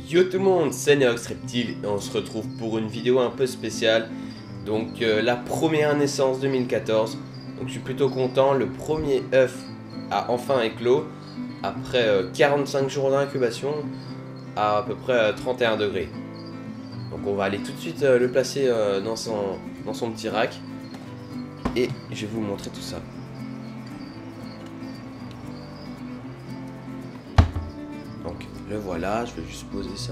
Yo tout le monde, c'est Neox Reptile et on se retrouve pour une vidéo un peu spéciale. Donc la première naissance 2014. Donc je suis plutôt content, le premier œuf a enfin éclos après 45 jours d'incubation à peu près 31 degrés. Donc on va aller tout de suite le placer dans son petit rack et je vais vous montrer tout ça. Donc le voilà, je vais juste poser ça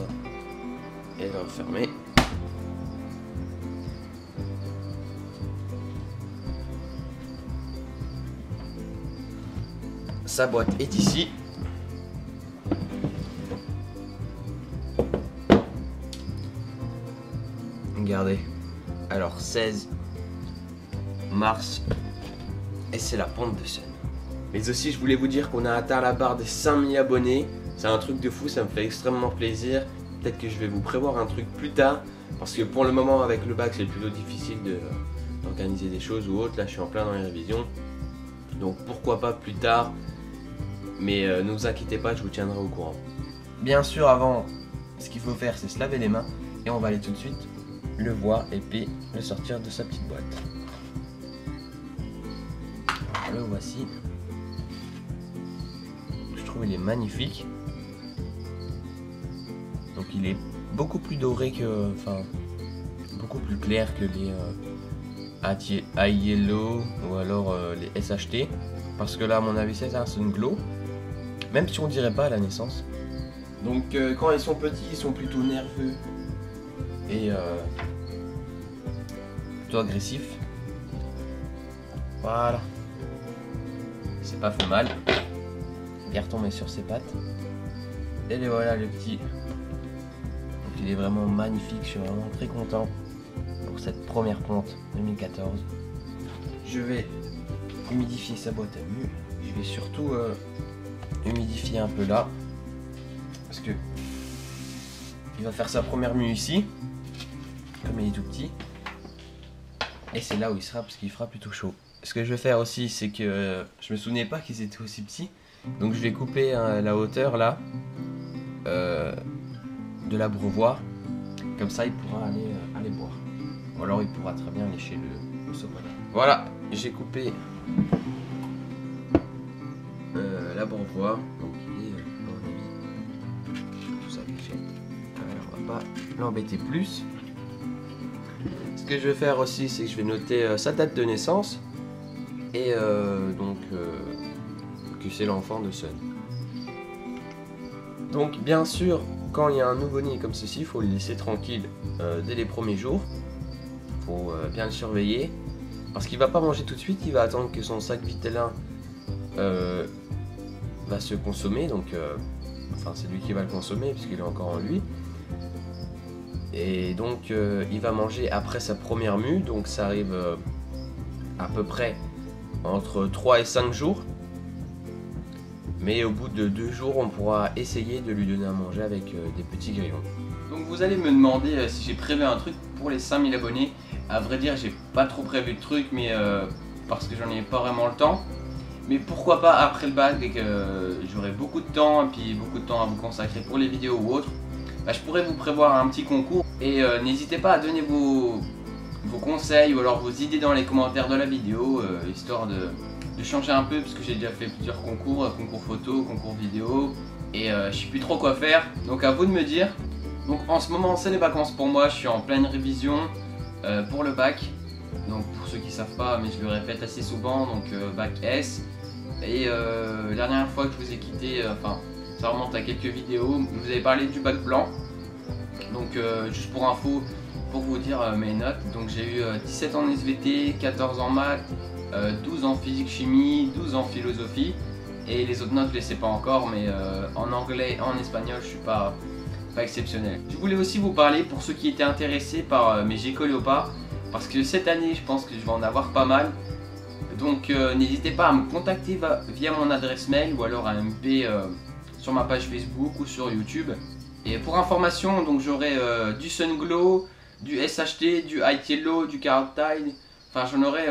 et le refermer. Sa boîte est ici. Regardez. Alors 16 mars et c'est la ponte de Sun. Mais aussi je voulais vous dire qu'on a atteint la barre des 5000 abonnés. C'est un truc de fou, ça me fait extrêmement plaisir. Peut-être que je vais vous prévoir un truc plus tard. Parce que pour le moment avec le bac c'est plutôt difficile d'organiser des choses ou autre. Là je suis en plein dans les révisions. Donc pourquoi pas plus tard. Mais ne vous inquiétez pas, je vous tiendrai au courant. Bien sûr avant, ce qu'il faut faire c'est se laver les mains. Et on va aller tout de suite le voir et puis le sortir de sa petite boîte. Alors, le voici. Je trouve il est magnifique. Donc il est beaucoup plus doré que, enfin, beaucoup plus clair que les iYellow ou alors les SHT. Parce que là à mon avis c'est un Sun Glow. Même si on dirait pas à la naissance. Donc quand ils sont petits ils sont plutôt nerveux et plutôt agressifs. Voilà. C'est pas fait mal. Bien retomber sur ses pattes. Et les voilà le petit. Donc il est vraiment magnifique, je suis vraiment très content pour cette première ponte 2014. Je vais humidifier sa boîte à mue. Je vais surtout humidifier un peu là. Parce que il va faire sa première mue ici. Comme il est tout petit. Et c'est là où il sera parce qu'il fera plutôt chaud. Ce que je vais faire aussi c'est que je me souvenais pas qu'ils étaient aussi petits. Donc je vais couper la hauteur là de l'abreuvoir. Comme ça il pourra aller boire. Ou alors il pourra très bien lécher le sopalin. Voilà, j'ai coupé l'abreuvoir. Donc il est à mon avis tout ça est fait. Alors on va pas l'embêter plus. Ce que je vais faire aussi c'est que je vais noter sa date de naissance. Et donc que c'est l'enfant de Sun. Donc bien sûr quand il y a un nouveau-né comme ceci il faut le laisser tranquille dès les premiers jours. Il faut bien le surveiller parce qu'il va pas manger tout de suite, il va attendre que son sac vitellin va se consommer. Donc enfin c'est lui qui va le consommer puisqu'il est encore en lui. Et donc il va manger après sa première mue. Donc ça arrive à peu près entre 3 et 5 jours. Mais au bout de 2 jours, on pourra essayer de lui donner à manger avec des petits grillons. Donc vous allez me demander si j'ai prévu un truc pour les 5000 abonnés. À vrai dire, j'ai pas trop prévu de truc, mais parce que j'en ai pas vraiment le temps. Mais pourquoi pas après le bac, dès que j'aurai beaucoup de temps et puis beaucoup de temps à vous consacrer pour les vidéos ou autres, bah, je pourrais vous prévoir un petit concours. Et n'hésitez pas à donner vos conseils ou alors vos idées dans les commentaires de la vidéo, histoire de changer un peu, parce que j'ai déjà fait plusieurs concours, concours photo, concours vidéo, et je sais plus trop quoi faire, donc à vous de me dire. Donc en ce moment c'est les vacances pour moi, je suis en pleine révision pour le bac, donc pour ceux qui savent pas, mais je le répète assez souvent, donc bac S, et la dernière fois que je vous ai quitté, enfin ça remonte à quelques vidéos, vous avez parlé du bac blanc, donc juste pour info, pour vous dire mes notes, donc j'ai eu 17 en SVT, 14 en maths, 12 en physique-chimie, 12 en philosophie, et les autres notes je les sais pas encore, mais en anglais, en espagnol je suis pas exceptionnel. Je voulais aussi vous parler pour ceux qui étaient intéressés par mes geckos léopards, parce que cette année je pense que je vais en avoir pas mal, donc n'hésitez pas à me contacter via mon adresse mail ou alors à MP sur ma page Facebook ou sur YouTube. Et pour information, donc j'aurai du Sun Glow, du SHT, du iYellow, du Carrot Tide. Enfin j'en aurai,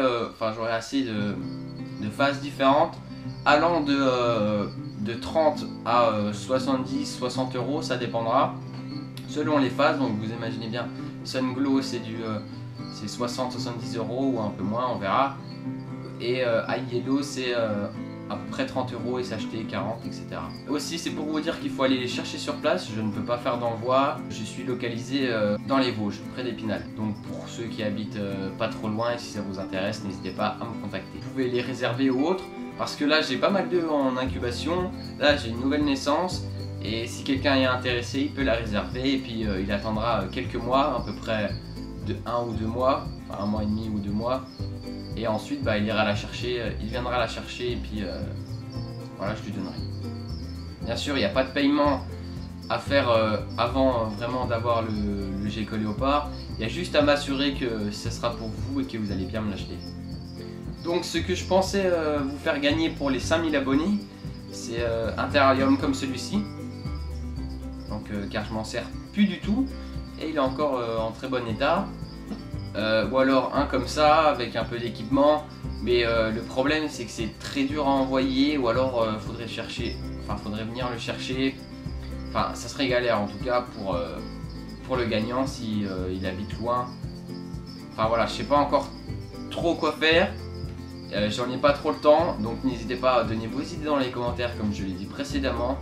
j'aurai assez de phases différentes, allant de 30 à 70-60 euros, ça dépendra. selon les phases. Donc vous imaginez bien, Sunglow c'est 60-70 € ou un peu moins, on verra. Et High Yellow c'est à peu près 30 € et s'acheter 40, etc. Aussi, c'est pour vous dire qu'il faut aller les chercher sur place. Je ne peux pas faire d'envoi. Je suis localisé dans les Vosges, près d'Épinal. Donc pour ceux qui habitent pas trop loin, et si ça vous intéresse, n'hésitez pas à me contacter. Vous pouvez les réserver ou autres, parce que là j'ai pas mal d'œufs en incubation. Là j'ai une nouvelle naissance, et si quelqu'un est intéressé, il peut la réserver, et puis il attendra quelques mois, à peu près de 1 ou 2 mois, enfin 1 mois et demi ou 2 mois. Et ensuite, il ira la chercher, il viendra la chercher et puis voilà, je lui donnerai. Bien sûr, il n'y a pas de paiement à faire avant vraiment d'avoir le gecko léopard. Il y a juste à m'assurer que ce sera pour vous et que vous allez bien me l'acheter. Donc ce que je pensais vous faire gagner pour les 5000 abonnés, c'est un terrarium comme celui-ci. Donc car je m'en sers plus du tout et il est encore en très bon état. Ou alors un comme ça avec un peu d'équipement, mais le problème c'est que c'est très dur à envoyer, ou alors faudrait venir le chercher. Enfin, ça serait galère en tout cas pour le gagnant si il habite loin. Enfin voilà, je sais pas encore trop quoi faire. J'en ai pas trop le temps, donc n'hésitez pas à donner vos idées dans les commentaires comme je l'ai dit précédemment.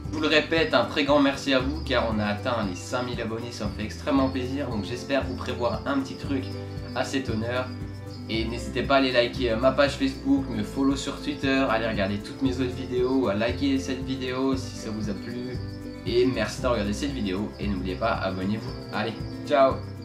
Je vous le répète, un très grand merci à vous car on a atteint les 5000 abonnés, ça me fait extrêmement plaisir. Donc j'espère vous prévoir un petit truc à cet honneur. Et n'hésitez pas à aller liker ma page Facebook, me follow sur Twitter, à aller regarder toutes mes autres vidéos, à liker cette vidéo si ça vous a plu. Et merci d'avoir regardé cette vidéo et n'oubliez pas, abonnez-vous. Allez, ciao!